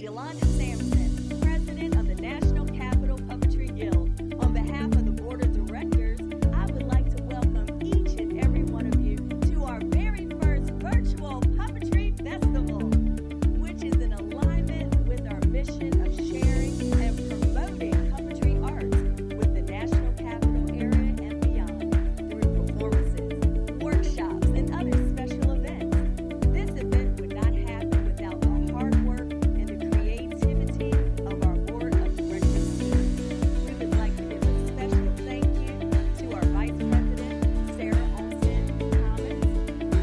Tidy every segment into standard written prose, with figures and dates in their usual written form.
Yolanda Sampson, President of the National Capital Puppetry Guild. On behalf of the Board of Directors, I would like to welcome each and every one of you to our very first virtual Puppetry Festival, which is in alignment with our mission of sharing and promoting puppetry arts with the National Capital area and beyond through performances, workshops, and other special events. This event would not happen without the hard work and the creativity of our Board of Directors team. We would like to give a special thank you to our Vice President, Sarah Olmsted-Thomas,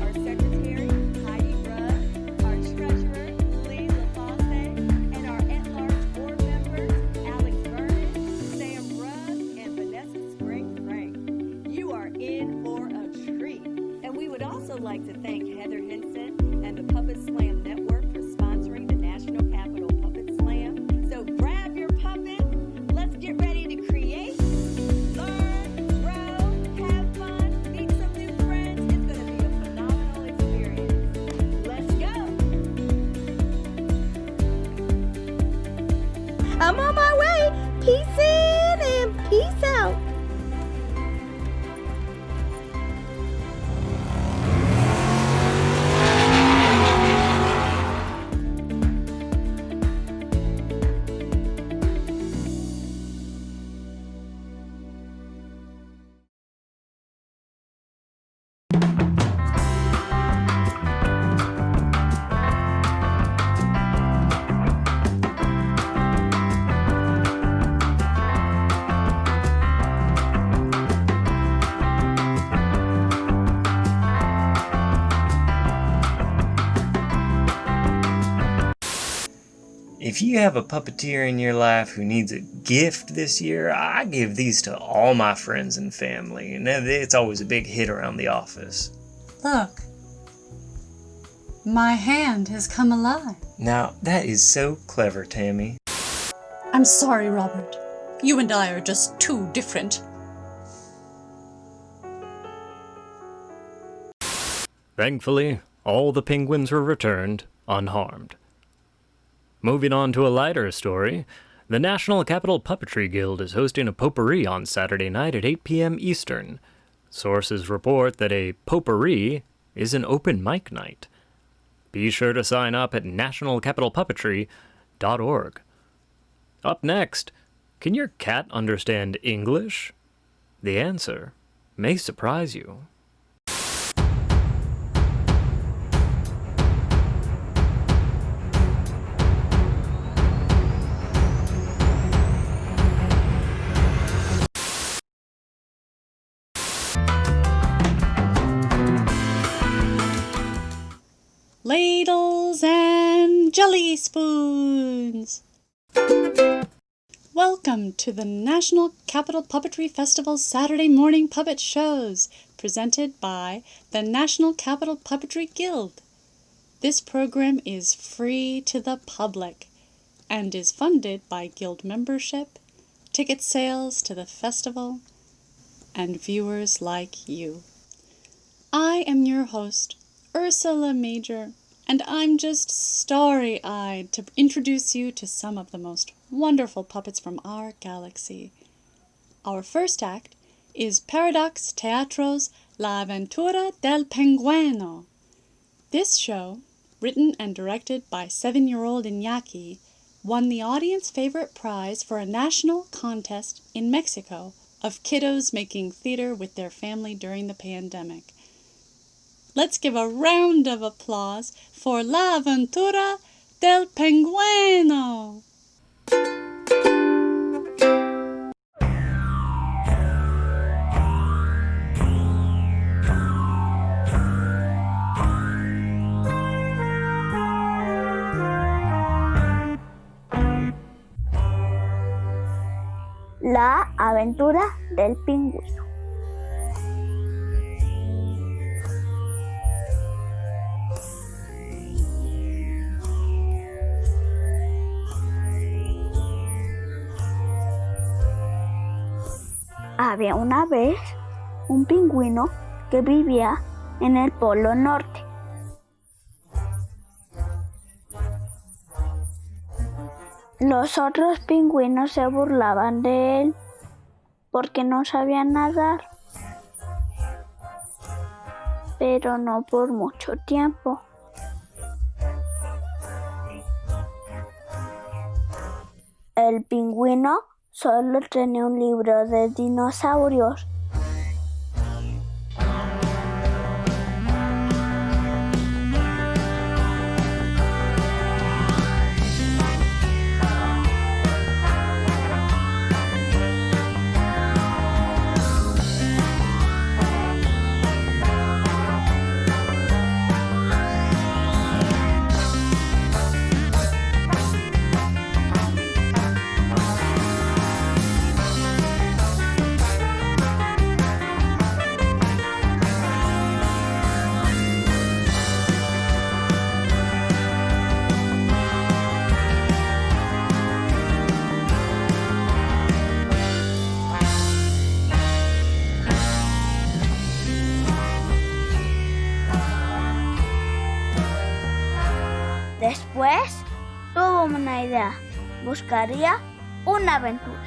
our Secretary, Heidi Rudd, our Treasurer, Lee LaFontaine, and our at-large board members, Alex Vernon, Sam Rudd, and Vanessa Spring-Frank. You are in for a treat. And we would also like to thank Heather Henson and the Puppet Slam Network for sponsoring the National Capital Puppet Slam. So grab your puppet, let's get ready to create, learn, grow, have fun, meet some new friends. It's going to be a phenomenal experience. Let's go! I'm on my way. Peace in and peace out. If you have a puppeteer in your life who needs a gift this year, I give these to all my friends and family, and it's always a big hit around the office. Look, my hand has come alive. Now, that is so clever, Tammy. I'm sorry, Robert. You and I are just too different. Thankfully, all the penguins were returned unharmed. Moving on to a lighter story, the National Capital Puppetry Guild is hosting a potpourri on Saturday night at 8 p.m. Eastern. Sources report that a potpourri is an open mic night. Be sure to sign up at nationalcapitalpuppetry.org. Up next, can your cat understand English? The answer may surprise you. Ladles and jelly spoons! Welcome to the National Capital Puppetry Festival's Saturday morning puppet shows, presented by the National Capital Puppetry Guild. This program is free to the public and is funded by guild membership, ticket sales to the festival, and viewers like you. I am your host, Ursula Major, and I'm just starry-eyed to introduce you to some of the most wonderful puppets from our galaxy. Our first act is Paradox Teatro's La Aventura del Pingüino. This show, written and directed by 7-year-old Iñaki, won the audience favorite prize for a national contest in Mexico of kiddos making theater with their family during the pandemic. Let's give a round of applause for La Aventura del Pingüino! La Aventura del Pingüino. Había una vez un pingüino que vivía en el Polo Norte. Los otros pingüinos se burlaban de él porque no sabía nadar, pero no por mucho tiempo. El pingüino solo tenía un libro de dinosaurios. Después tuvo una idea. Buscaría una aventura.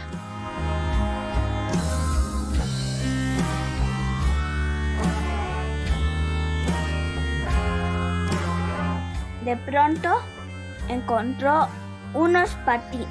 De pronto encontró unos patines.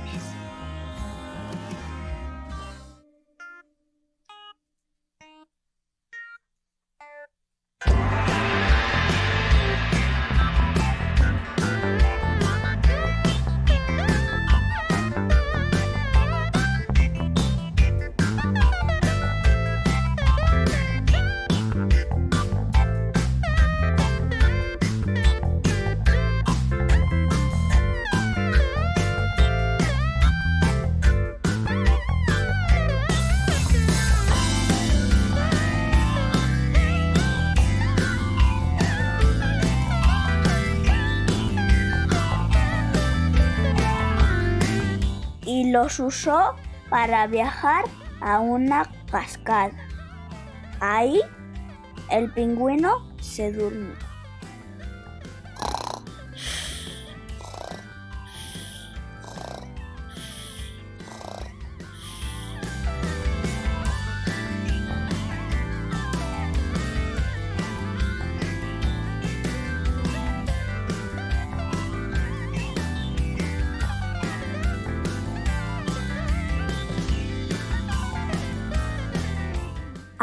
Y los usó para viajar a una cascada. Ahí el pingüino se durmió.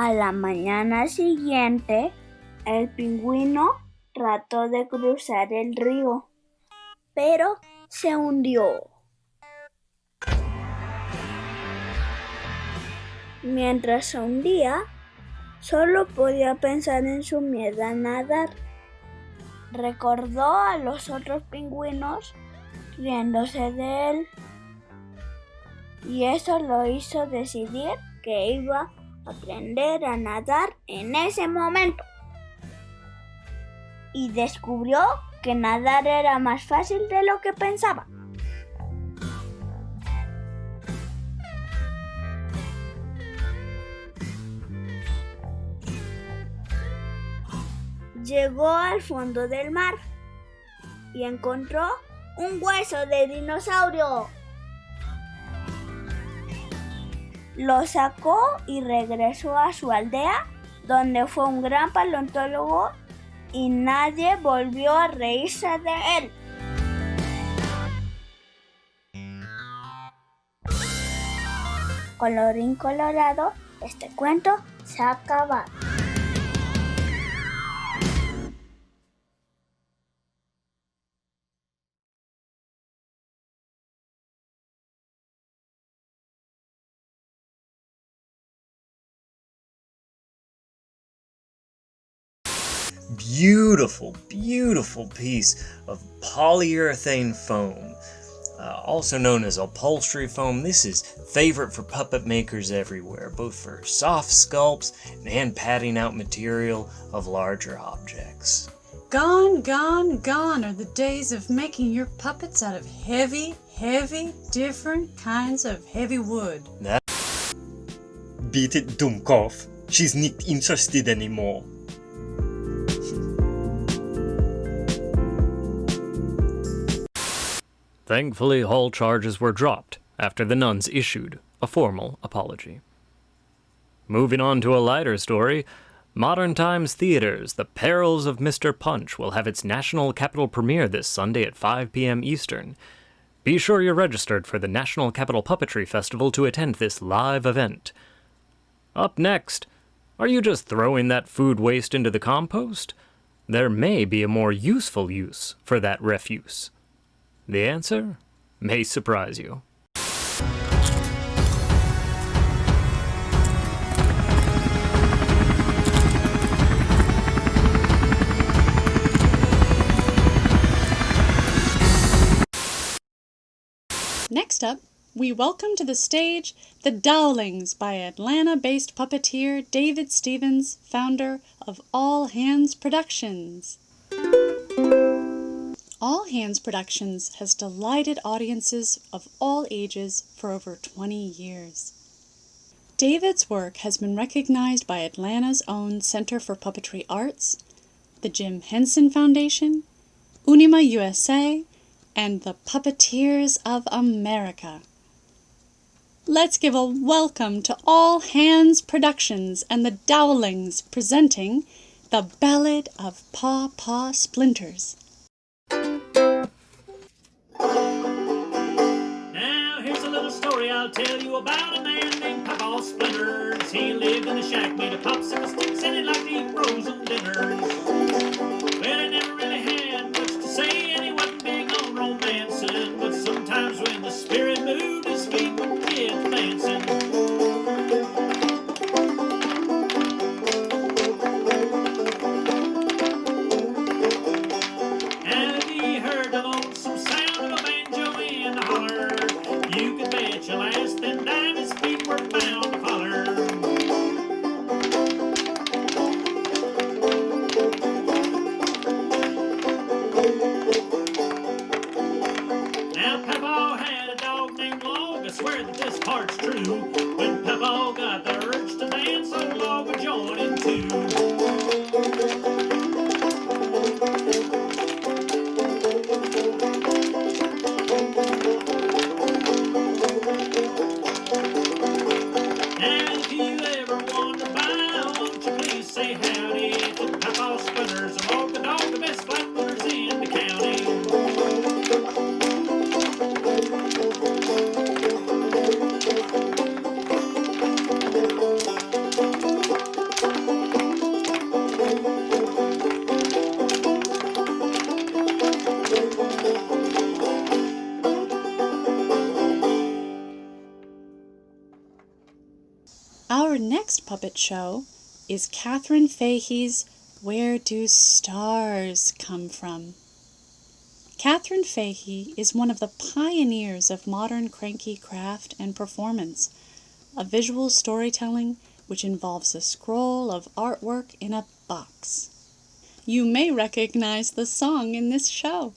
A la mañana siguiente, el pingüino trató de cruzar el río, pero se hundió. Mientras se hundía, solo podía pensar en su miedo a nadar. Recordó a los otros pingüinos riéndose de él, y eso lo hizo decidir que iba aprender a nadar en ese momento. Y descubrió que nadar era más fácil de lo que pensaba. Llegó al fondo del mar y encontró un hueso de dinosaurio. Lo sacó y regresó a su aldea, donde fue un gran paleontólogo y nadie volvió a reírse de él. Colorín colorado, este cuento se ha acabado. Beautiful, beautiful piece of polyurethane foam, also known as upholstery foam. This is favorite for puppet makers everywhere, both for soft sculpts and padding out material of larger objects. Gone, gone, gone are the days of making your puppets out of heavy, different kinds of heavy wood. Beat it, Dummkopf. She's not interested anymore. Thankfully, all charges were dropped after the nuns issued a formal apology. Moving on to a lighter story, Modern Times Theater's The Perils of Mr. Punch will have its National Capital premiere this Sunday at 5 p.m. Eastern. Be sure you're registered for the National Capital Puppetry Festival to attend this live event. Up next, are you just throwing that food waste into the compost? There may be a more useful use for that refuse. The answer may surprise you. Next up, we welcome to the stage The Dowlings by Atlanta-based puppeteer David Stevens, founder of All Hands Productions. All Hands Productions has delighted audiences of all ages for over 20 years. David's work has been recognized by Atlanta's own Center for Puppetry Arts, the Jim Henson Foundation, Unima USA, and the Puppeteers of America. Let's give a welcome to All Hands Productions and the Dowlings presenting The Ballad of Papaw Splinters. Now here's a little story I'll tell you about a man named Papaw Splinters. He lived in a shack made of popsicle sticks and he liked to eat frozen dinners. Well, he never really had much to say and he wasn't big on romancing, but sometimes when the spirit moved, his feet would get dancing. And he heard the lonesome sound of a banjo in the holler. You could bet your last them dime his feet were bound to holler. Now Papaw had a dog named Log. I swear that this part's true. When Papaw got the urge to dance, old Log would join in too. Now if you ever wander by, won't you please say howdy to Papaw Splinters, and Log the dog, the best flatfooters in the county. Our next puppet show is Katherine Fahey's Where Do Stars Come From? Katherine Fahey is one of the pioneers of modern cranky craft and performance, a visual storytelling which involves a scroll of artwork in a box. You may recognize the song in this show.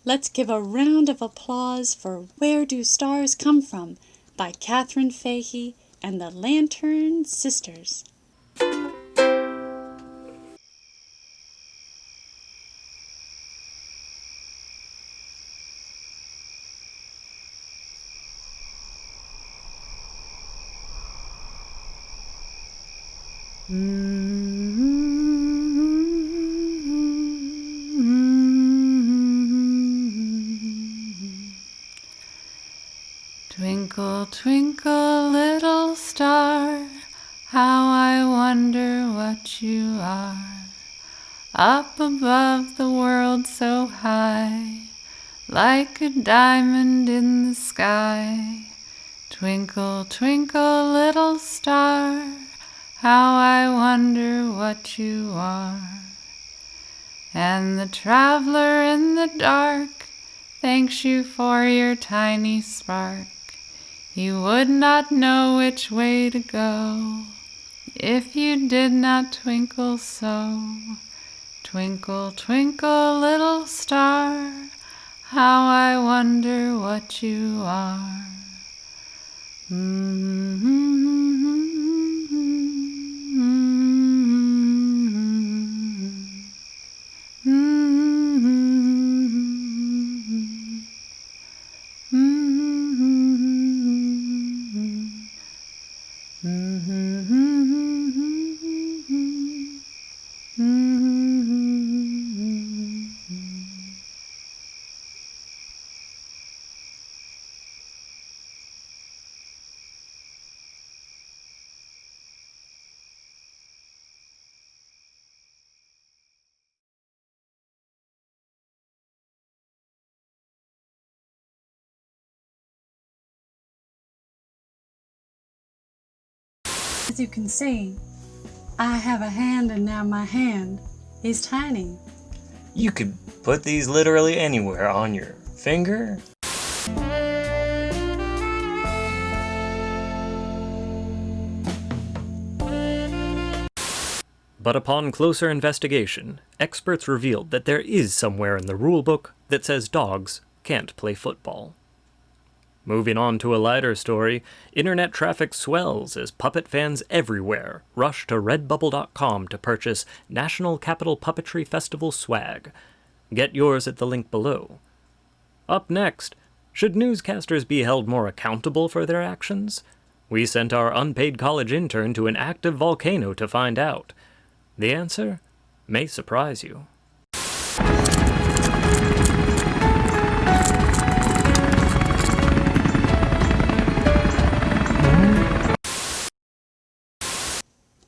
Let's give a round of applause for Where Do Stars Come From by Katherine Fahey and the Lantern Sisters. Twinkle, twinkle, little star, how I wonder what you are. Up above the world so high, like a diamond in the sky. Twinkle, twinkle, little star, how I wonder what you are. And the traveler in the dark thanks you for your tiny spark. You would not know which way to go if you did not twinkle so. Twinkle, twinkle, little star, how I wonder what you are. As you can see, I have a hand and now my hand is tiny. You could put these literally anywhere on your finger. But upon closer investigation, experts revealed that there is somewhere in the rulebook that says dogs can't play football. Moving on to a lighter story, internet traffic swells as puppet fans everywhere rush to redbubble.com to purchase National Capital Puppetry Festival swag. Get yours at the link below. Up next, should newscasters be held more accountable for their actions? We sent our unpaid college intern to an active volcano to find out. The answer may surprise you.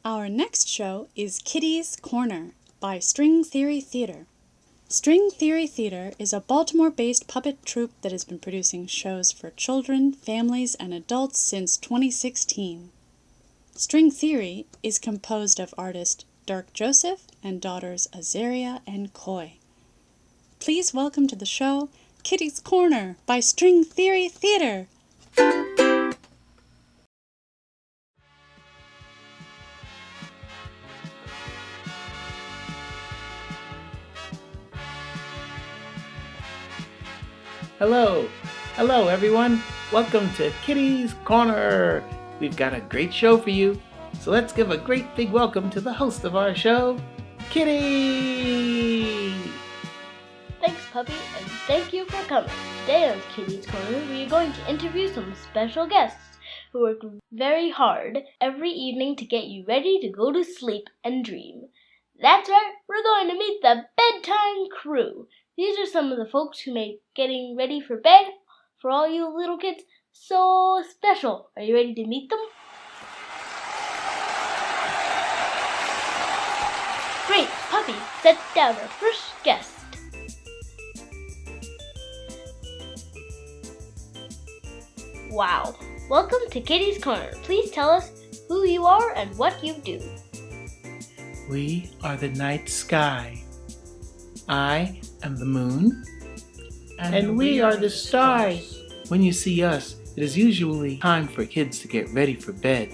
Our next show is Kitty's Corner by String Theory Theater. String Theory Theater is a Baltimore-based puppet troupe that has been producing shows for children, families, and adults since 2016. String Theory is composed of artist Dirk Joseph and daughters Azaria and Coy. Please welcome to the show, Kitty's Corner by String Theory Theater. Hello everyone. Welcome to Kitty's Corner. We've got a great show for you. So let's give a great big welcome to the host of our show, Kitty! Thanks, Puppy, and thank you for coming. Today on Kitty's Corner, we are going to interview some special guests who work very hard every evening to get you ready to go to sleep and dream. That's right, we're going to meet the bedtime crew. These are some of the folks who make getting ready for bed for all you little kids so special. Are you ready to meet them? Great, Puppy, set down our first guest. Wow, welcome to Kitty's Corner. Please tell us who you are and what you do. We are the night sky. I am the moon, and we are the stars. When you see us, it is usually time for kids to get ready for bed.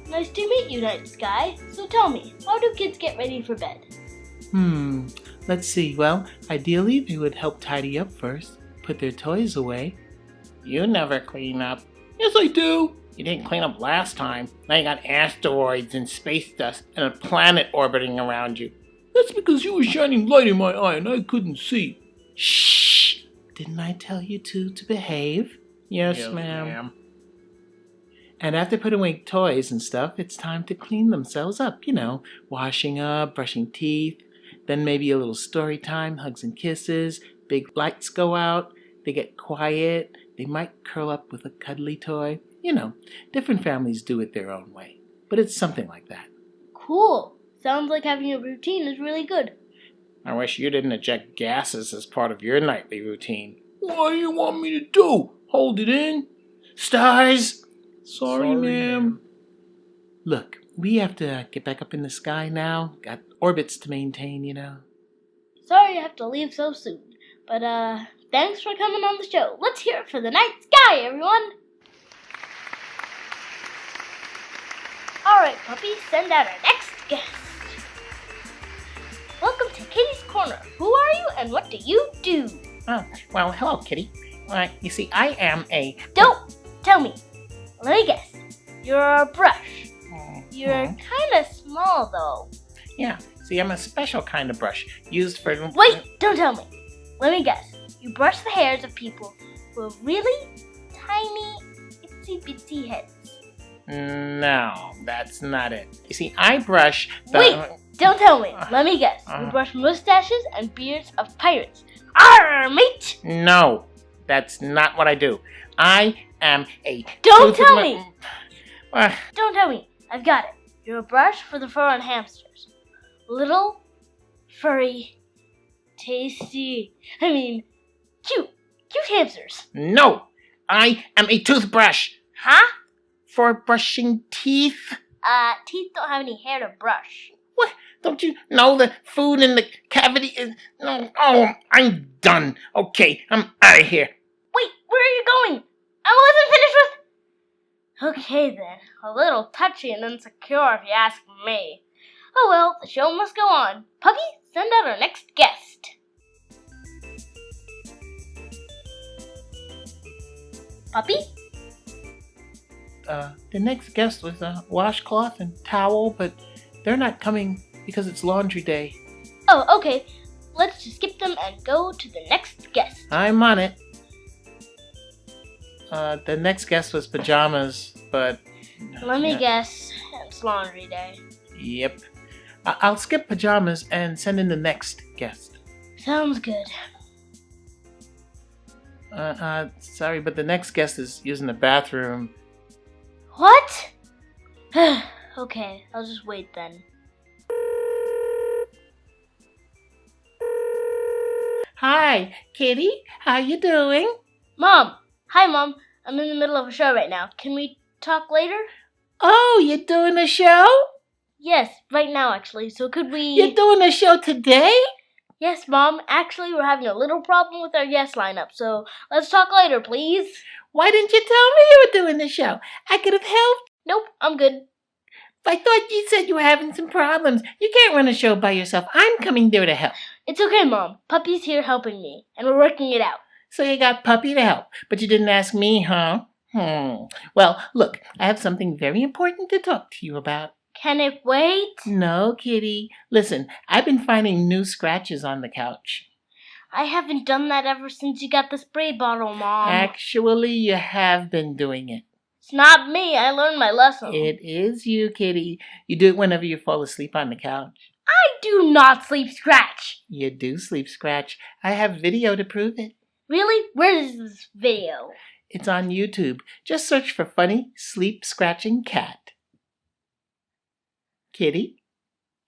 Nice to meet you, Night Sky. So tell me, how do kids get ready for bed? Let's see. Well, ideally they would help tidy up first, put their toys away. You never clean up. Yes, I do. You didn't clean up last time. Now you got asteroids and space dust and a planet orbiting around you. That's because you were shining light in my eye and I couldn't see. Shh! Didn't I tell you to behave? Yes, ma'am. And after putting away toys and stuff, it's time to clean themselves up. You know, washing up, brushing teeth, then maybe a little story time, hugs and kisses, big lights go out, they get quiet, they might curl up with a cuddly toy. You know, different families do it their own way, but it's something like that. Cool. Sounds like having a routine is really good. I wish you didn't eject gases as part of your nightly routine. What do you want me to do? Hold it in? Stars! Sorry, ma'am. Look, we have to get back up in the sky now. Got orbits to maintain, you know. Sorry I have to leave so soon, but thanks for coming on the show. Let's hear it for the night sky, everyone. Alright, Puppy, send out our next guest. Welcome to Kitty's Corner. Who are you and what do you do? Oh, well, hello, Kitty. You see, I am a... Don't tell me. Let me guess. You're a brush. You're kind of small, though. Yeah, see, I'm a special kind of brush, used for... Wait, don't tell me. Let me guess. You brush the hairs of people who have really tiny, itsy-bitsy heads. No, that's not it. You see, I brush the... Wait, don't tell me. Let me guess. You brush mustaches and beards of pirates. Arr, mate! No, that's not what I do. I am a... Don't tell me! Don't tell me. I've got it. You're a brush for the fur on hamsters. Little, furry, tasty, cute hamsters. No, I am a toothbrush. Huh? For brushing teeth. Teeth don't have any hair to brush. What? Don't you know the food in the cavity is... No, oh, I'm done. Okay, I'm out of here. Wait, where are you going? I wasn't finished with... Okay then, a little touchy and insecure if you ask me. Oh well, the show must go on. Puppy, send out our next guest. Puppy? The next guest was a washcloth and towel, but they're not coming because it's laundry day. Oh, okay. Let's just skip them and go to the next guest. I'm on it. The next guest was pajamas, but... Let me guess. It's laundry day. Yep. I'll skip pajamas and send in the next guest. Sounds good. Sorry, but the next guest is using the bathroom. What? Okay, I'll just wait then. Hi, Kitty. How you doing? Mom! Hi, Mom. I'm in the middle of a show right now. Can we talk later? Oh, you're doing a show? Yes, right now actually. So could we... You're doing a show today? Yes, Mom. Actually, we're having a little problem with our guest lineup, so let's talk later, please. Why didn't you tell me you were doing the show? I could have helped. Nope, I'm good. I thought you said you were having some problems. You can't run a show by yourself. I'm coming there to help. It's okay, Mom. Puppy's here helping me, and we're working it out. So you got Puppy to help, but you didn't ask me, huh? Well, look, I have something very important to talk to you about. Can it wait? No, Kitty. Listen, I've been finding new scratches on the couch. I haven't done that ever since you got the spray bottle, Mom. Actually, you have been doing it. It's not me. I learned my lesson. It is you, Kitty. You do it whenever you fall asleep on the couch. I do not sleep scratch. You do sleep scratch. I have video to prove it. Really? Where is this video? It's on YouTube. Just search for funny sleep scratching cat. Kitty?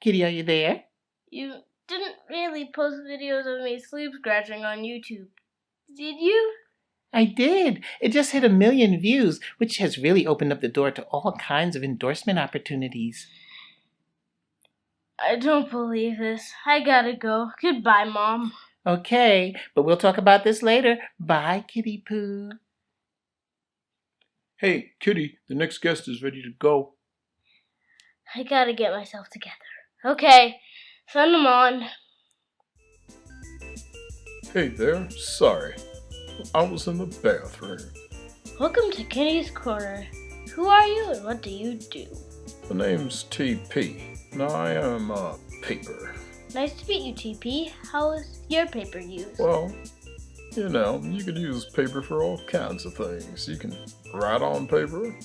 Kitty, are you there? You didn't really post videos of me sleep scratching on YouTube, did you? I did. It just hit 1 million views, which has really opened up the door to all kinds of endorsement opportunities. I don't believe this. I gotta go. Goodbye, Mom. Okay, but we'll talk about this later. Bye, Kitty Poo. Hey, Kitty, the next guest is ready to go. I gotta get myself together. Okay, send them on. Hey there, sorry. I was in the bathroom. Welcome to Kitty's Corner. Who are you and what do you do? The name's TP, and I am paper. Nice to meet you, TP. How is your paper used? Well, you know, you could use paper for all kinds of things. You can write on paper.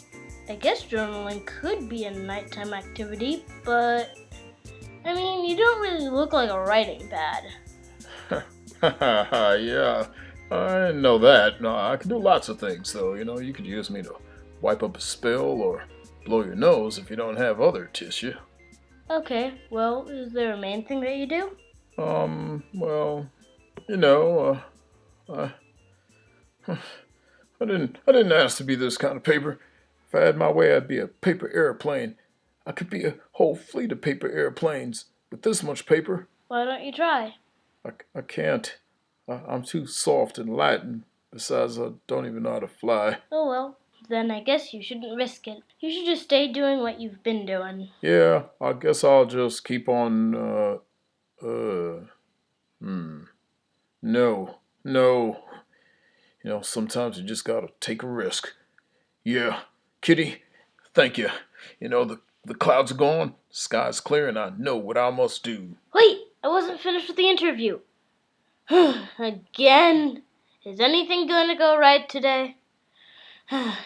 I guess journaling could be a nighttime activity, but... I mean, you don't really look like a writing pad. Yeah, I know that. No, I can do lots of things, though. You know, you could use me to wipe up a spill or blow your nose if you don't have other tissue. Okay, well, is there a main thing that you do? Well, you know, I didn't ask to be this kind of paper. If I had my way, I'd be a paper airplane. I could be a whole fleet of paper airplanes with this much paper. Why don't you try? I can't. I'm too soft and light, and besides, I don't even know how to fly. Oh well, then I guess you shouldn't risk it. You should just stay doing what you've been doing. Yeah, I guess I'll just keep on, No. You know, sometimes you just gotta take a risk. Yeah, Kitty, thank you. You know, the clouds are gone, the sky's clear, and I know what I must do. Wait, I wasn't finished with the interview. Again? Is anything going to go right today?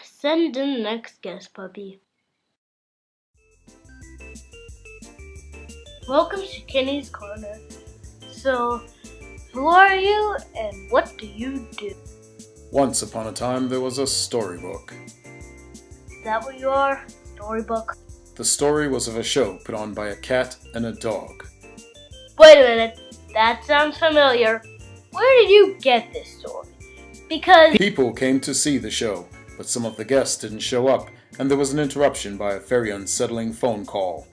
Send in the next guest, Puppy. Welcome to Kenny's Corner. So, who are you and what do you do? Once upon a time, there was a storybook. Is that what you are? Storybook? The story was of a show put on by a cat and a dog. Wait a minute. That sounds familiar. Where did you get this story? Because... People came to see the show, but some of the guests didn't show up, and there was an interruption by a very unsettling phone call.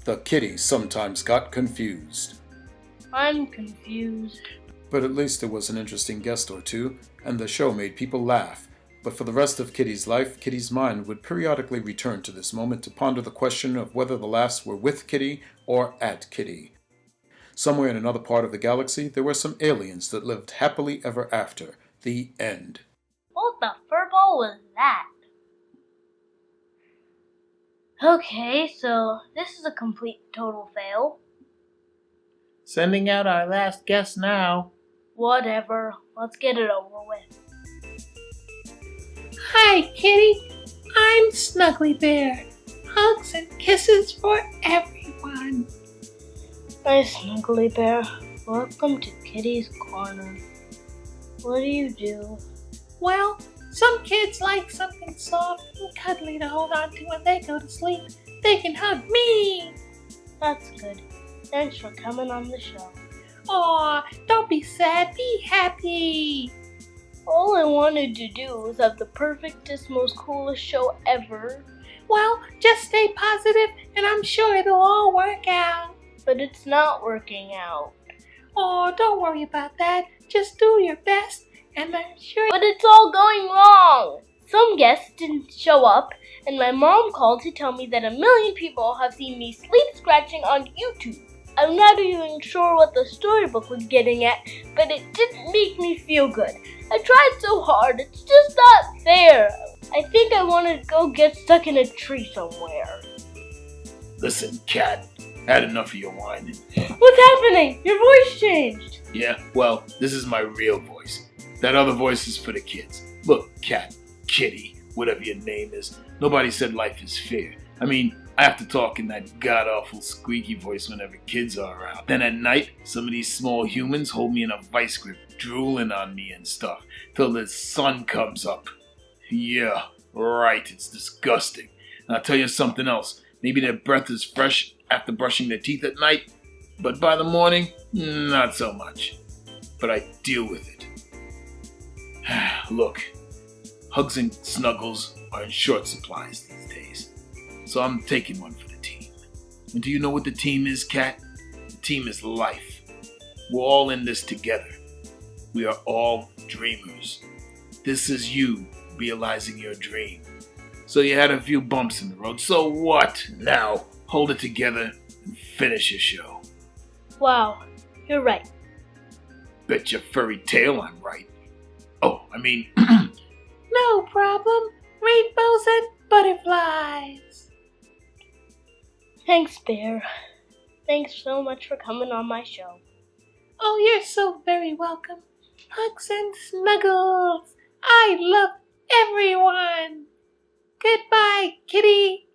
The kitty sometimes got confused. I'm confused. But at least there was an interesting guest or two, and the show made people laugh. But for the rest of Kitty's life, Kitty's mind would periodically return to this moment to ponder the question of whether the laughs were with Kitty or at Kitty. Somewhere in another part of the galaxy, there were some aliens that lived happily ever after. The end. What the furball was that? Okay, so this is a complete total fail. Sending out our last guest now. Whatever, let's get it over with. Hi, Kitty. I'm Snuggly Bear. Hugs and kisses for everyone. Hi, Snuggly Bear. Welcome to Kitty's Corner. What do you do? Well, some kids like something soft and cuddly to hold on to when they go to sleep. They can hug me. That's good. Thanks for coming on the show. Aw, don't be sad. Be happy. All I wanted to do was have the perfectest, most coolest show ever. Well, just stay positive and I'm sure it'll all work out. But it's not working out. Oh, don't worry about that. Just do your best and I'm sure... But it's all going wrong! Some guests didn't show up, and my mom called to tell me that 1 million people have seen me sleep scratching on YouTube. I'm not even sure what the storybook was getting at, but it didn't make me feel good. I tried so hard, it's just not fair. I think I want to go get stuck in a tree somewhere. Listen, Cat, had enough of your whining. What's happening? Your voice changed. Yeah, well, this is my real voice. That other voice is for the kids. Look, Cat, Kitty, whatever your name is, nobody said life is fair. I mean, I have to talk in that god-awful squeaky voice whenever kids are around. Then at night, some of these small humans hold me in a vice grip, drooling on me and stuff, till the sun comes up. Yeah, right, it's disgusting. And I'll tell you something else. Maybe their breath is fresh after brushing their teeth at night, but by the morning, not so much. But I deal with it. Look, hugs and snuggles are in short supplies these days. So I'm taking one for the team. And do you know what the team is, Cat? The team is life. We're all in this together. We are all dreamers. This is you realizing your dream. So you had a few bumps in the road. So what? Now, hold it together and finish your show. Wow, you're right. Bet your furry tail I'm right. Oh, I mean... No problem. Rainbows and butterflies. Thanks, Bear. Thanks so much for coming on my show. Oh, you're so very welcome. Hugs and snuggles. I love everyone. Goodbye, Kitty.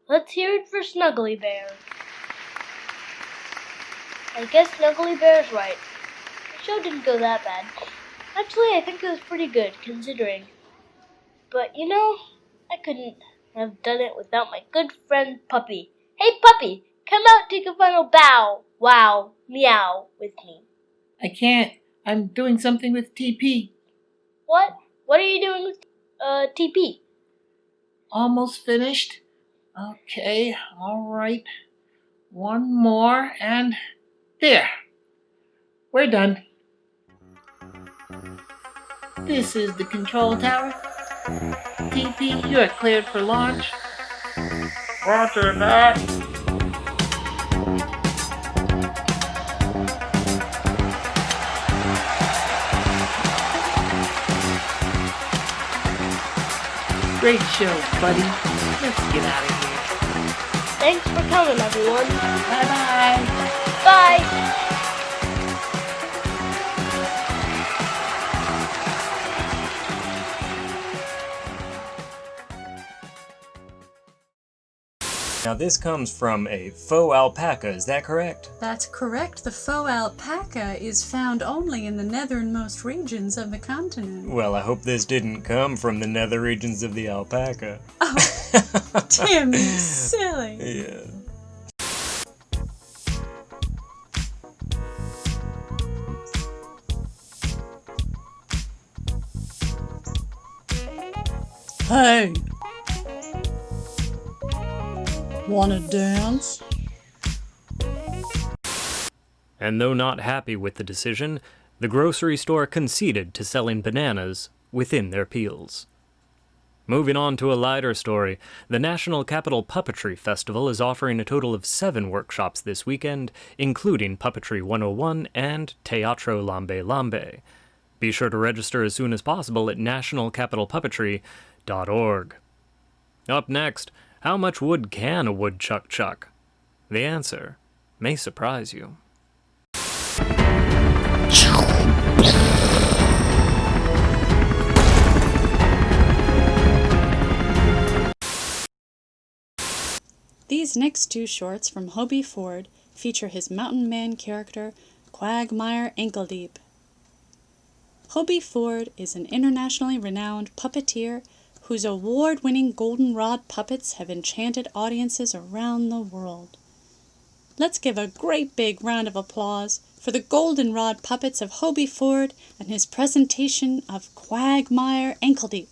Let's hear it for Snuggly Bear. I guess Snuggly Bear's right. The show didn't go that bad. Actually, I think it was pretty good, considering. But, you know, I couldn't have done it without my good friend Puppy. Hey, Puppy, come out, take a final bow, wow, meow with me. I can't. I'm doing something with TP. What? What are you doing with TP? Almost finished. Okay, all right. One more, and there. We're done. This is the control tower. TP, you're cleared for launch. Roger that. Great show, buddy. Let's get out of here. Thanks for coming, everyone. Bye-bye. Bye. Now this comes from a faux alpaca, is that correct? That's correct. The faux alpaca is found only in the northernmost regions of the continent. Well, I hope this didn't come from the nether regions of the alpaca. Oh, Tim, you silly. Yeah. Hey, Wanna dance? And though not happy with the decision, the grocery store conceded to selling bananas within their peels. Moving on to a lighter story, the National Capital Puppetry Festival is offering a total of 7 workshops this weekend, including Puppetry 101 and Teatro Lambe Lambe. Be sure to register as soon as possible at nationalcapitalpuppetry.org. Up next, how much wood can a woodchuck chuck? The answer may surprise you. These next 2 shorts from Hobey Ford feature his mountain man character, Quagmire Ankledeep. Hobey Ford is an internationally renowned puppeteer whose award-winning goldenrod puppets have enchanted audiences around the world. Let's give a great big round of applause for the goldenrod puppets of Hobey Ford and his presentation of Quagmire Ankledeep.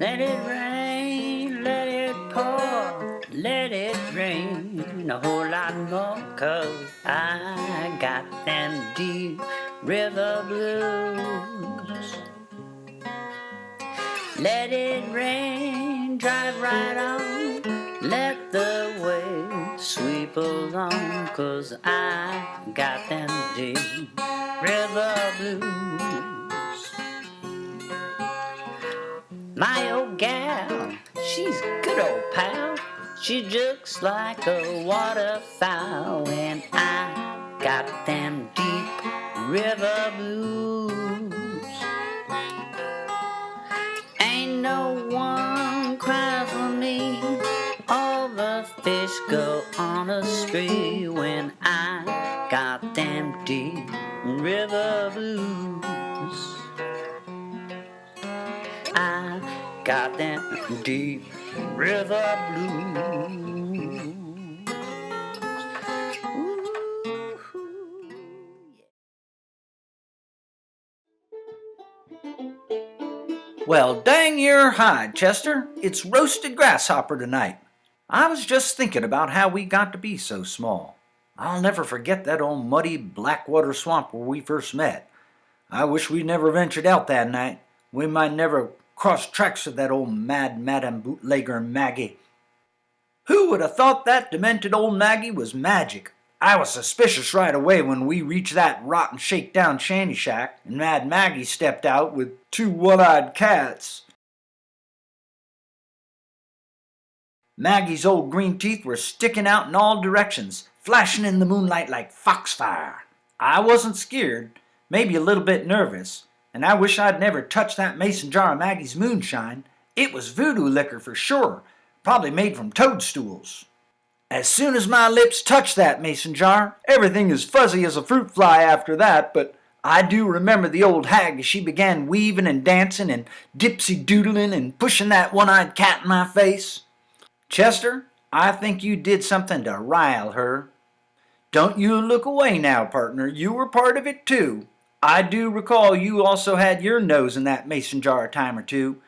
Let it rain, let it pour, let it rain a whole lot more, 'cause I got them deep river blues. Let it rain, drive right on, let the waves sweep along, 'cause I got them deep river blues. My old gal, she's good old pal. She looks like a waterfowl, and I got them deep river blues. Ain't no one crying for me. All the fish go on a spree when I got them deep river blues. I got them deep river blues. Well, dang your hide, Chester. It's roasted grasshopper tonight. I was just thinking about how we got to be so small. I'll never forget that old muddy Blackwater swamp where we first met. I wish we'd never ventured out that night. We might never cross tracks with that old mad Madam Bootlegger Maggie. Who would have thought that demented old Maggie was magic? I was suspicious right away when we reached that rotten shakedown shanty shack and Mad Maggie stepped out with 2 one-eyed cats. Maggie's old green teeth were sticking out in all directions, flashing in the moonlight like foxfire. I wasn't scared, maybe a little bit nervous, and I wish I'd never touched that mason jar of Maggie's moonshine. It was voodoo liquor for sure, probably made from toadstools. As soon as my lips touched that mason jar, everything as fuzzy as a fruit fly after that, but I do remember the old hag as she began weaving and dancing and dipsy-doodling and pushing that one-eyed cat in my face. Chester, I think you did something to rile her. Don't you look away now, partner. You were part of it too. I do recall you also had your nose in that mason jar a time or two.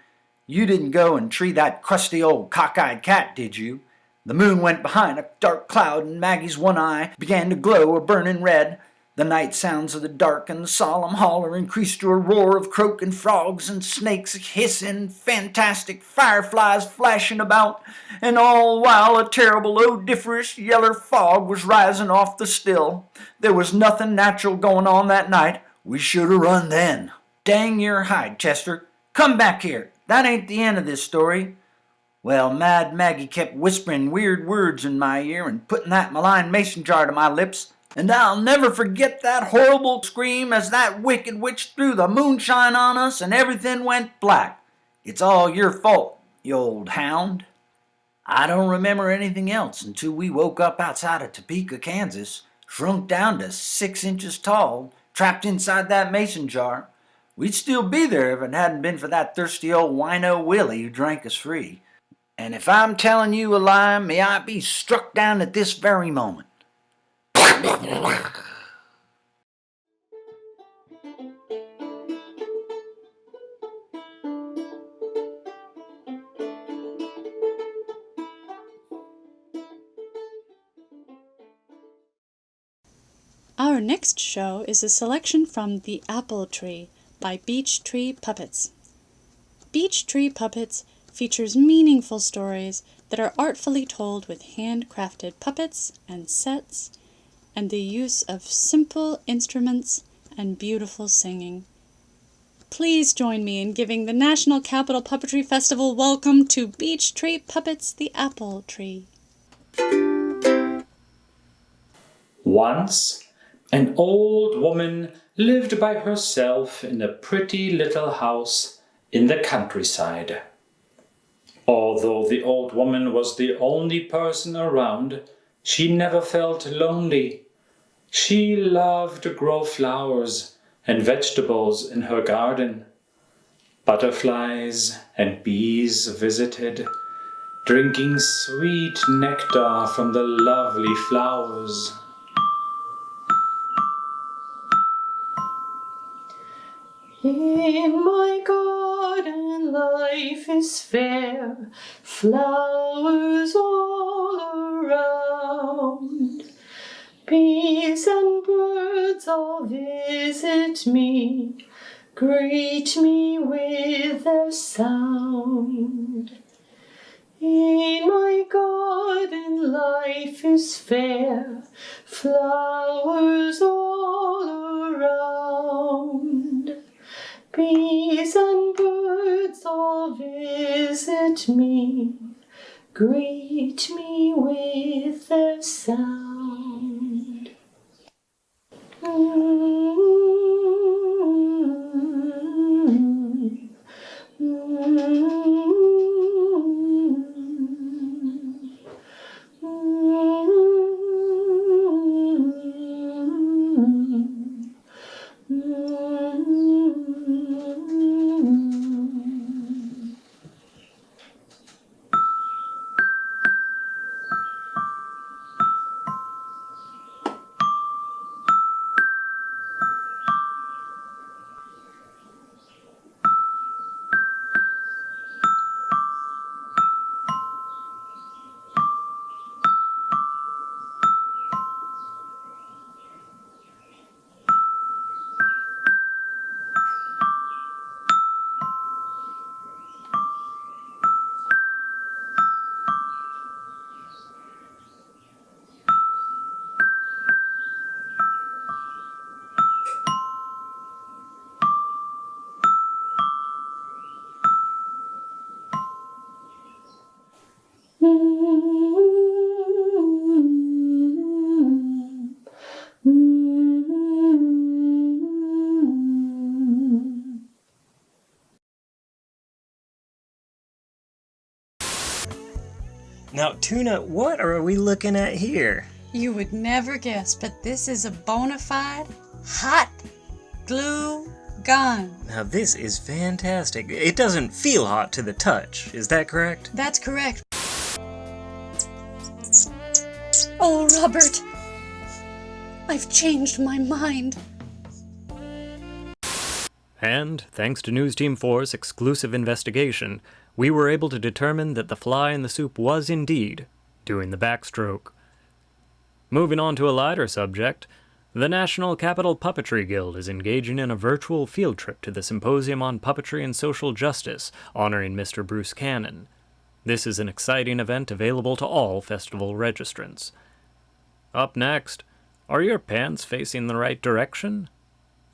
You didn't go and tree that crusty old cockeyed cat, did you? The moon went behind a dark cloud and Maggie's one eye began to glow a burning red. The night sounds of the dark and the solemn holler increased to a roar of croaking frogs and snakes hissing, fantastic fireflies flashing about, and all while a terrible odoriferous yeller fog was rising off the still. There was nothing natural going on that night. We should have run then. Dang your hide, Chester. Come back here. That ain't the end of this story. Well, Mad Maggie kept whispering weird words in my ear and putting that malign mason jar to my lips, and I'll never forget that horrible scream as that wicked witch threw the moonshine on us and everything went black. It's all your fault, you old hound. I don't remember anything else until we woke up outside of Topeka, Kansas, shrunk down to 6 inches tall, trapped inside that mason jar. We'd still be there if it hadn't been for that thirsty old wino Willie who drank us free. And if I'm telling you a lie, may I be struck down at this very moment. Our next show is a selection from The Apple Tree by Beech Tree Puppets. Beech Tree Puppets features meaningful stories that are artfully told with handcrafted puppets and sets, and the use of simple instruments and beautiful singing. Please join me in giving the National Capital Puppetry Festival welcome to Beech Tree Puppets, The Apple Tree. Once, an old woman lived by herself in a pretty little house in the countryside. Although the old woman was the only person around, she never felt lonely. She loved to grow flowers and vegetables in her garden. Butterflies and bees visited, drinking sweet nectar from the lovely flowers. In my garden life is fair, flowers all around. Bees and birds all visit me, greet me with their sound. In my garden life is fair, flowers all around. Bees and birds all visit me, greet me with their sound. Now, Tuna, what are we looking at here? You would never guess, but this is a bona fide hot glue gun. Now, this is fantastic. It doesn't feel hot to the touch, is that correct? That's correct. Oh, Robert, I've changed my mind. And, thanks to News Team 4's exclusive investigation, we were able to determine that the fly in the soup was indeed doing the backstroke. Moving on to a lighter subject, the National Capital Puppetry Guild is engaging in a virtual field trip to the Symposium on Puppetry and Social Justice, honoring Mr. Bruce Cannon. This is an exciting event available to all festival registrants. Up next, are your pants facing the right direction?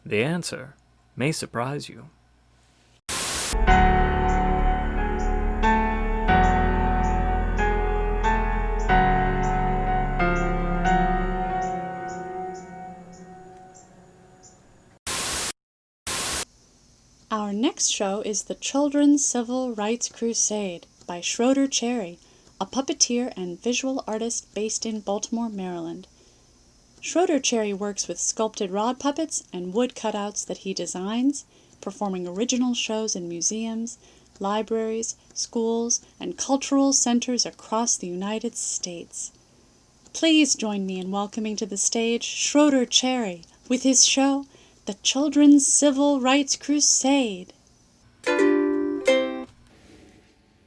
The answer may surprise you. Our next show is The Children's Civil Rights Crusade by Schroeder Cherry, a puppeteer and visual artist based in Baltimore, Maryland. Schroeder Cherry works with sculpted rod puppets and wood cutouts that he designs, performing original shows in museums, libraries, schools, and cultural centers across the United States. Please join me in welcoming to the stage Schroeder Cherry with his show, The Children's Civil Rights Crusade.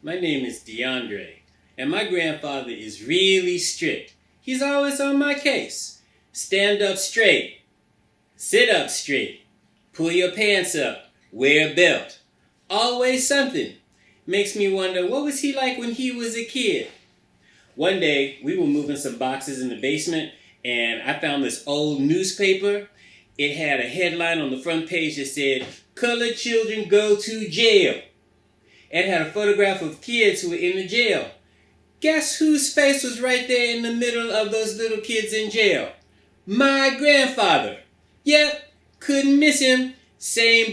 My name is DeAndre, and my grandfather is really strict. He's always on my case. stand up straight, sit up straight, pull your pants up, wear a belt. Always something. Makes me wonder, what was he like when he was a kid? One day, we were moving some boxes in the basement, and I found this old newspaper. It had a headline on the front page that said, "Colored children go to jail." It had a photograph of kids who were in the jail. Guess whose face was right there in the middle of those little kids in jail? My grandfather. Yep, couldn't miss him. Same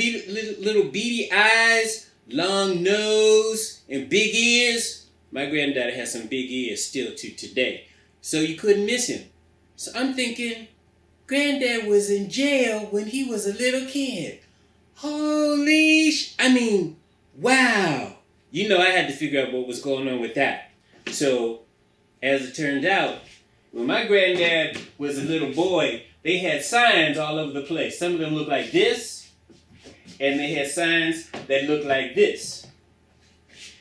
little beady eyes, long nose, and big ears. My granddaddy has some big ears still to today. So you couldn't miss him. So I'm thinking, Granddad was in jail when he was a little kid. Wow. You know, I had to figure out what was going on with that. So, as it turned out, when my granddad was a little boy, they had signs all over the place. Some of them looked like this, and they had signs that looked like this.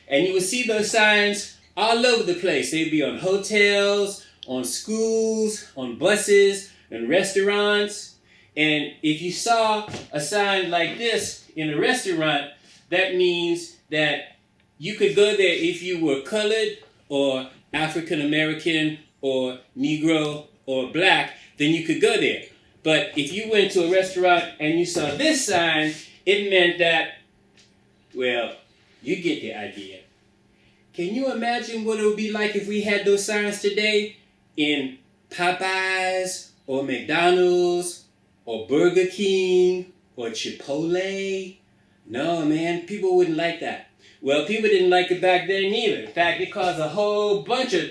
And you would see those signs all over the place. They'd be on hotels, on schools, on buses, and restaurants. And if you saw a sign like this in a restaurant, that means that you could go there if you were colored or African American or Negro or black, then you could go there. But if you went to a restaurant and you saw this sign, it meant that, well, you get the idea. Can you imagine what it would be like if we had those signs today in Popeyes or McDonald's or Burger King or Chipotle? No, man, people wouldn't like that. Well, people didn't like it back then either. In fact, it caused a whole bunch of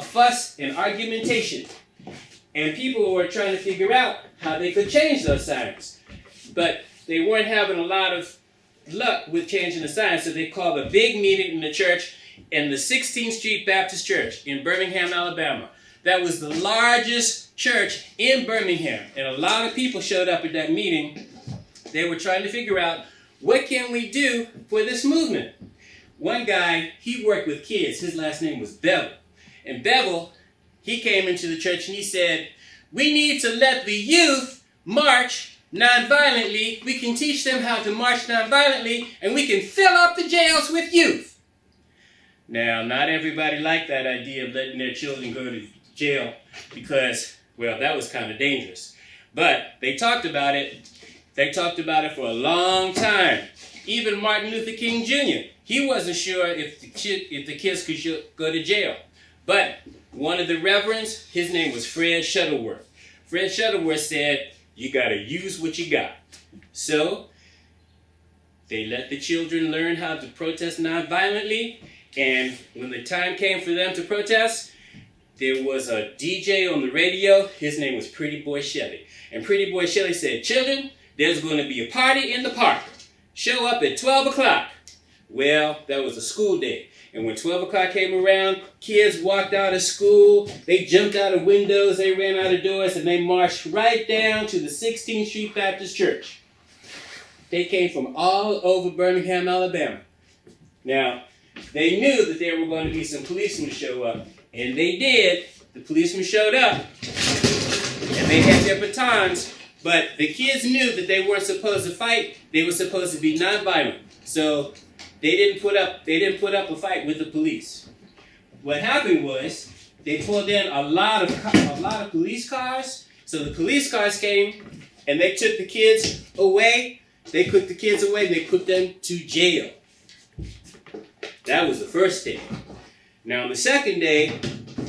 fuss and argumentation. And people were trying to figure out how they could change those signs. But they weren't having a lot of luck with changing the signs, so they called a big meeting in the church in the 16th Street Baptist Church in Birmingham, Alabama. That was the largest church in Birmingham, and a lot of people showed up at that meeting. They were trying to figure out, what can we do for this movement? One guy, he worked with kids. His last name was Bevel. And Bevel, he came into the church and he said, we need to let the youth march nonviolently. We can teach them how to march nonviolently, and we can fill up the jails with youth. Now, not everybody liked that idea of letting their children go to jail because, well, that was kind of dangerous. But they talked about it. They talked about it for a long time. Even Martin Luther King Jr., he wasn't sure if the kids could go to jail. But one of the reverends, his name was Fred Shuttleworth. Fred Shuttleworth said, you got to use what you got. So they let the children learn how to protest nonviolently. And when the time came for them to protest, there was a DJ on the radio. His name was Pretty Boy Shelley. And Pretty Boy Shelley said, children, there's going to be a party in the park. Show up at 12 o'clock. Well, that was a school day. And when 12 o'clock came around, kids walked out of school. They jumped out of windows. They ran out of doors. And they marched right down to the 16th Street Baptist Church. They came from all over Birmingham, Alabama. Now, they knew that there were going to be some policemen show up. And they did. The policemen showed up. And they had their batons. But the kids knew that they weren't supposed to fight. They were supposed to be nonviolent. So they didn't put up a fight with the police. What happened was they pulled in a lot of police cars. So the police cars came and they took the kids away. They took the kids away. They put them to jail. That was the first day. Now on the second day,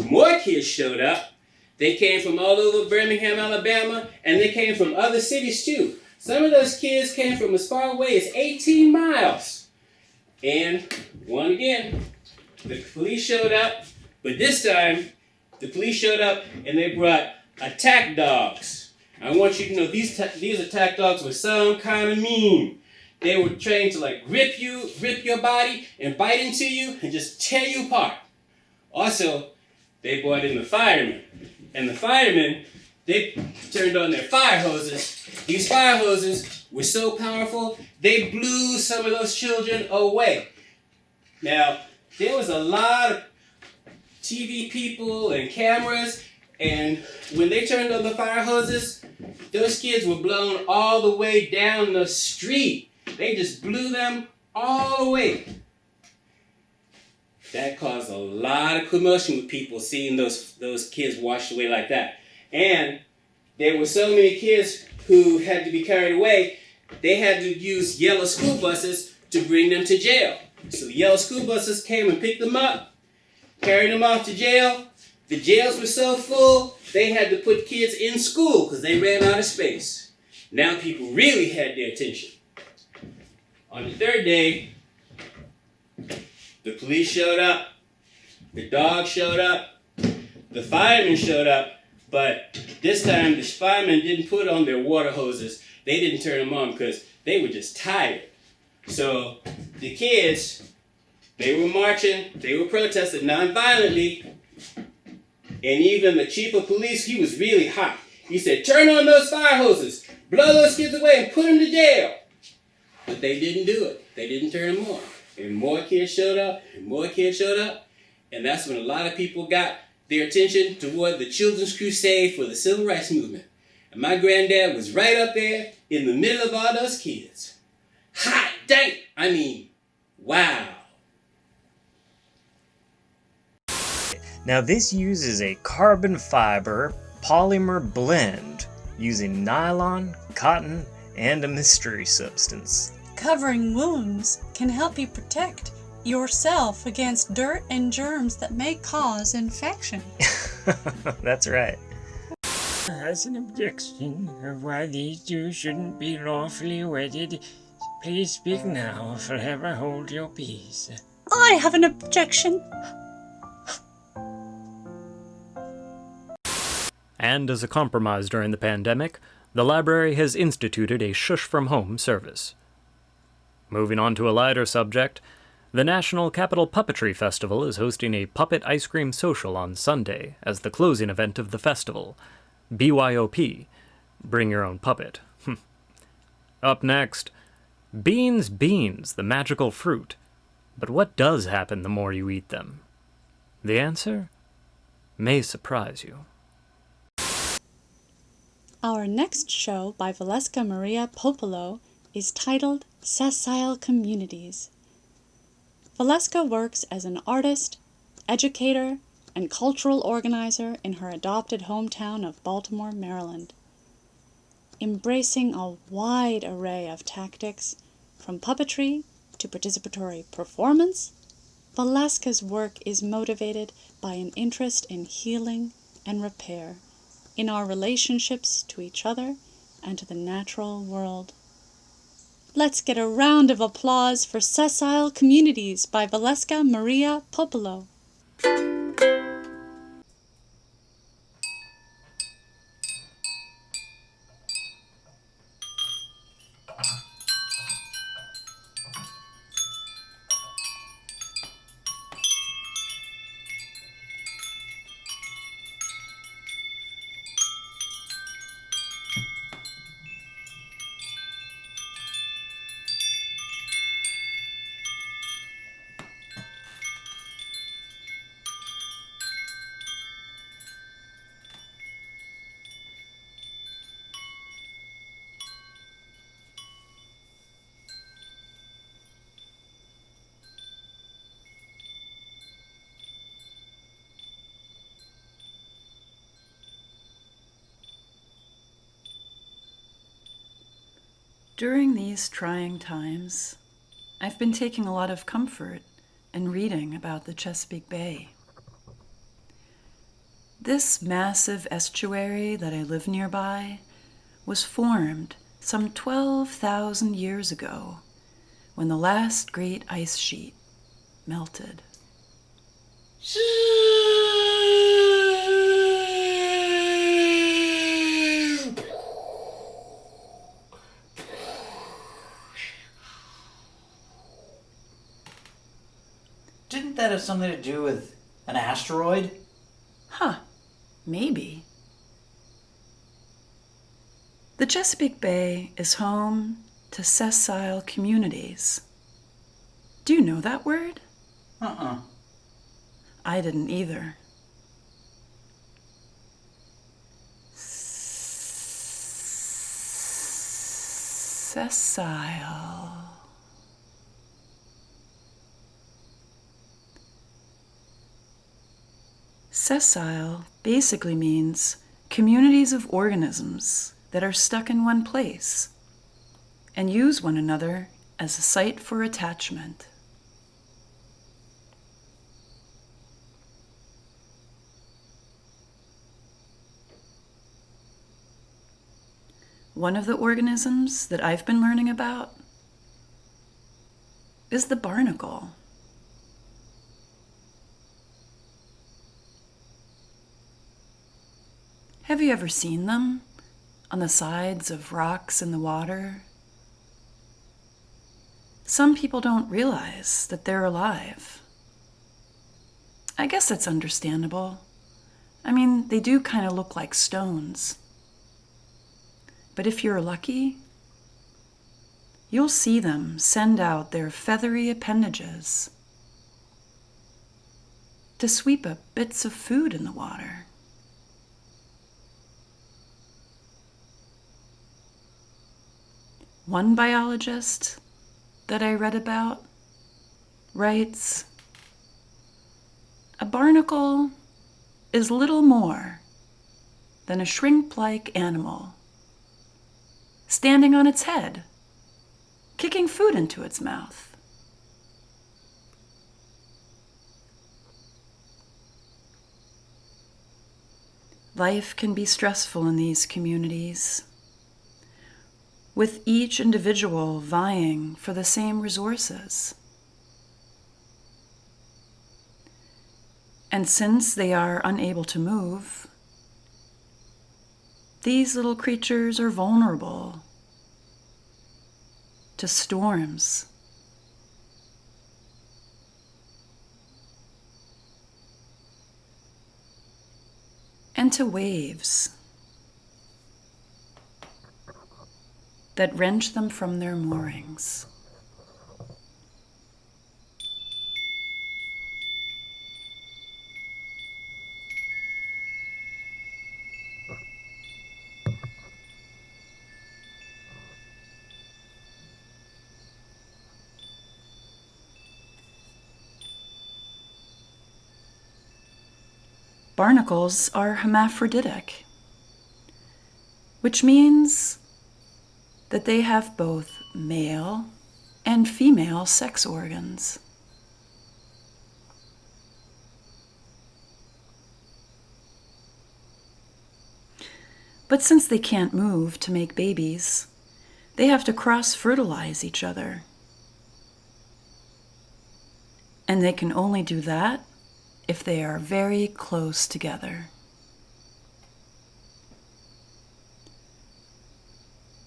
more kids showed up. They came from all over Birmingham, Alabama, and they came from other cities too. Some of those kids came from as far away as 18 miles. And, one again, the police showed up, but this time, the police showed up and they brought attack dogs. I want you to know these attack dogs were some kind of mean. They were trained to like rip your body and bite into you and just tear you apart. Also, they brought in the firemen. And the firemen, they turned on their fire hoses. These fire hoses were so powerful, they blew some of those children away. Now, there was a lot of TV people and cameras, And when they turned on the fire hoses, those kids were blown all the way down the street. They just blew them all the way. That caused a lot of commotion with people seeing those kids washed away like that. And there were so many kids who had to be carried away, they had to use yellow school buses to bring them to jail. So yellow school buses came and picked them up, carried them off to jail. The jails were so full, they had to put kids in school because they ran out of space. Now people really had their attention. On the third day, the police showed up, the dogs showed up, the firemen showed up, but this time the firemen didn't put on their water hoses. They didn't turn them on because they were just tired. So the kids, they were marching, they were protesting non-violently, and even the chief of police, he was really hot. He said, turn on those fire hoses, blow those kids away and put them to jail. But they didn't do it. They didn't turn them on. And more kids showed up, and more kids showed up. And that's when a lot of people got their attention toward the Children's Crusade for the Civil Rights Movement. And my granddad was right up there in the middle of all those kids. Hot dang! I mean, wow. Now this uses a carbon fiber polymer blend using nylon, cotton, and a mystery substance. Covering wounds can help you protect yourself against dirt and germs that may cause infection. That's right. Has an objection of why these two shouldn't be lawfully wedded. Please speak now, or forever hold your peace. I have an objection. And as a compromise during the pandemic, the library has instituted a shush from home service. Moving on to a lighter subject, the National Capital Puppetry Festival is hosting a puppet ice cream social on Sunday as the closing event of the festival. BYOP, Bring Your Own Puppet. Up next, beans, the magical fruit. But what does happen the more you eat them? The answer may surprise you. Our next show by Valeska Maria Popolo is titled Sessile Communities. Valeska works as an artist, educator, and cultural organizer in her adopted hometown of Baltimore, Maryland. Embracing a wide array of tactics, from puppetry to participatory performance, Valeska's work is motivated by an interest in healing and repair, in our relationships to each other and to the natural world. Let's get a round of applause for Sessile Communities by Valeska Maria Popolo. During these trying times, I've been taking a lot of comfort in reading about the Chesapeake Bay. This massive estuary that I live nearby was formed some 12,000 years ago when the last great ice sheet melted. Didn't that have something to do with an asteroid? Huh, maybe. The Chesapeake Bay is home to sessile communities. Do you know that word? Uh-uh. I didn't either. Sessile. Sessile basically means communities of organisms that are stuck in one place and use one another as a site for attachment. One of the organisms that I've been learning about is the barnacle. Have you ever seen them on the sides of rocks in the water? Some people don't realize that they're alive. I guess that's understandable. I mean, they do kind of look like stones. But if you're lucky, you'll see them send out their feathery appendages to sweep up bits of food in the water. One biologist that I read about writes, "A barnacle is little more than a shrimp-like animal standing on its head, kicking food into its mouth." Life can be stressful in these communities, with each individual vying for the same resources. And since they are unable to move, these little creatures are vulnerable to storms, and to waves that wrench them from their moorings. Barnacles are hermaphroditic, which means that they have both male and female sex organs. But since they can't move to make babies, they have to cross-fertilize each other. And they can only do that if they are very close together.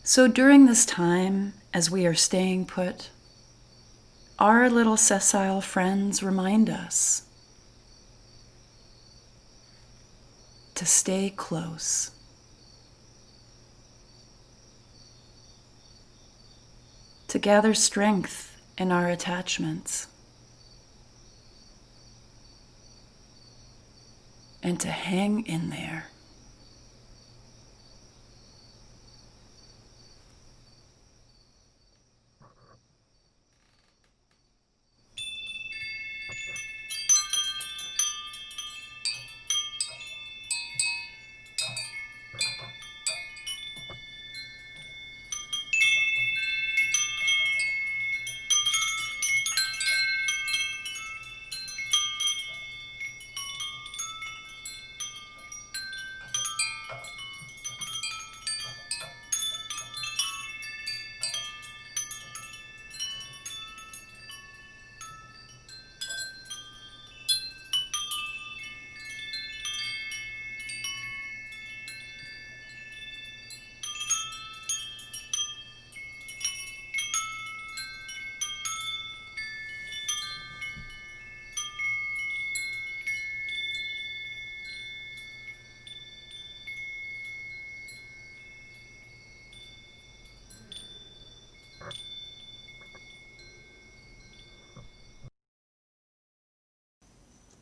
So during this time, as we are staying put, our little sessile friends remind us to stay close. To gather strength in our attachments, and to hang in there.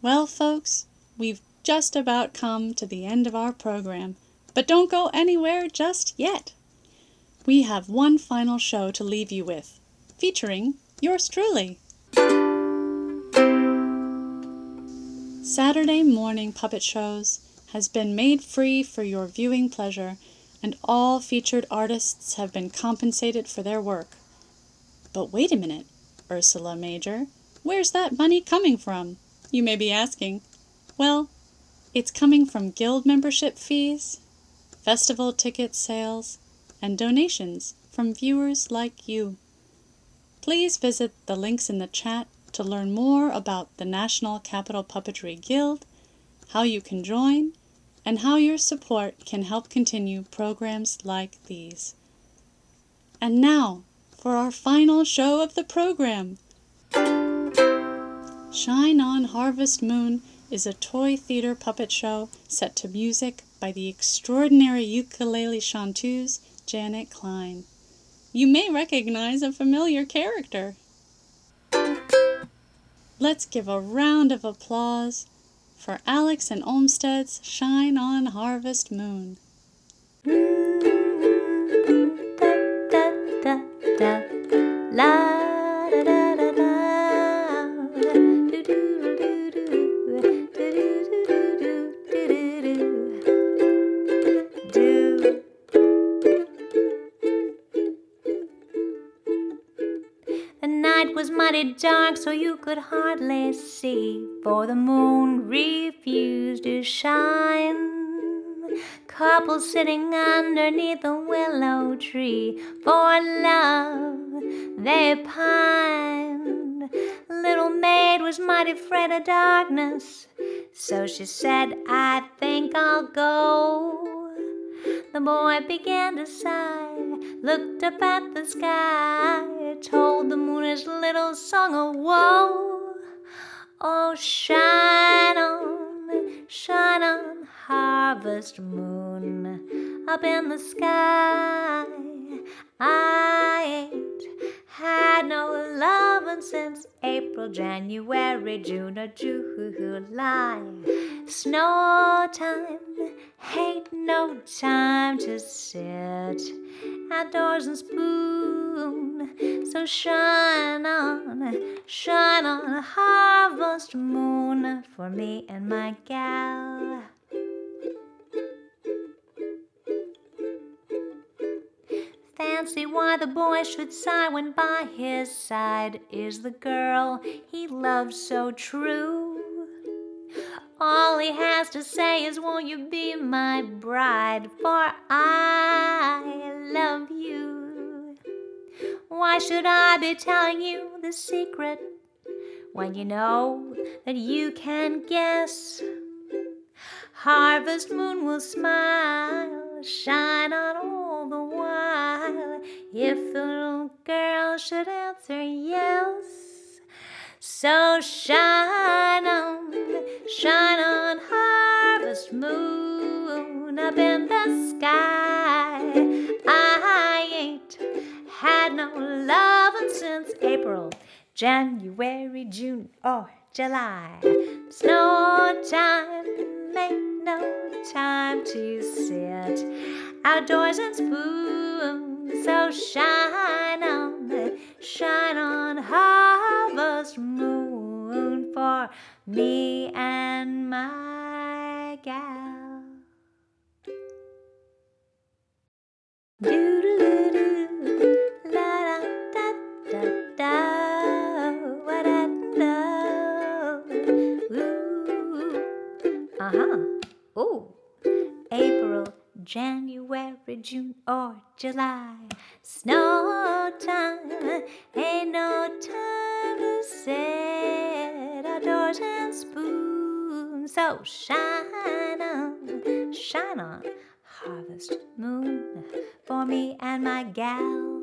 Well, folks, we've just about come to the end of our program, but don't go anywhere just yet. we have one final show to leave you with, featuring yours truly. Saturday morning puppet shows has been made free for your viewing pleasure, and all featured artists have been compensated for their work. But wait a minute, Ursula Major, where's that money coming from? You may be asking. Well, it's coming from guild membership fees, festival ticket sales, and donations from viewers like you. Please visit the links in the chat to learn more about the National Capital Puppetry Guild, how you can join, and how your support can help continue programs like these. And now, for our final show of the program. Shine On Harvest Moon is a toy theater puppet show set to music by the extraordinary ukulele chanteuse Janet Klein. You may recognize a familiar character. Let's give a round of applause for Alex and Olmsted's Shine On Harvest Moon. The night was mighty dark, so you could hardly see, for the moon refused to shine. Couples sitting underneath a willow tree, for love they pined. Little maid was mighty afraid of darkness, so she said, I think I'll go. The boy began to sigh, looked up at the sky, told the moon his little song of woe. Oh, shine on, harvest moon, up in the sky. I ain't had no lovin' since April, January, June, or July. Snow time, ain't no time to sit outdoors and spoon. So shine on, harvest moon, for me and my gal. Fancy why the boy should sigh when by his side is the girl he loves so true. All he has to say is, won't you be my bride, for I love you. Why should I be telling you the secret when you know that you can guess? Harvest moon will smile, shine on all the while, if the little girl should answer yes. So shine on, harvest moon, up in the sky. I ain't had no lovin' since April, January, June, or July. Snow time, ain't no time to sit outdoors and spoon. So shine on, harvest moon, for me and my gal. Doo-doo-doo-doo, la-da-da-da-da, wa-da-da. Ooh, uh-huh, ooh. April, January, June, or July. Snow time, ain't no time to sit outdoors and spoon. So shine on, harvest moon, for me and my gal.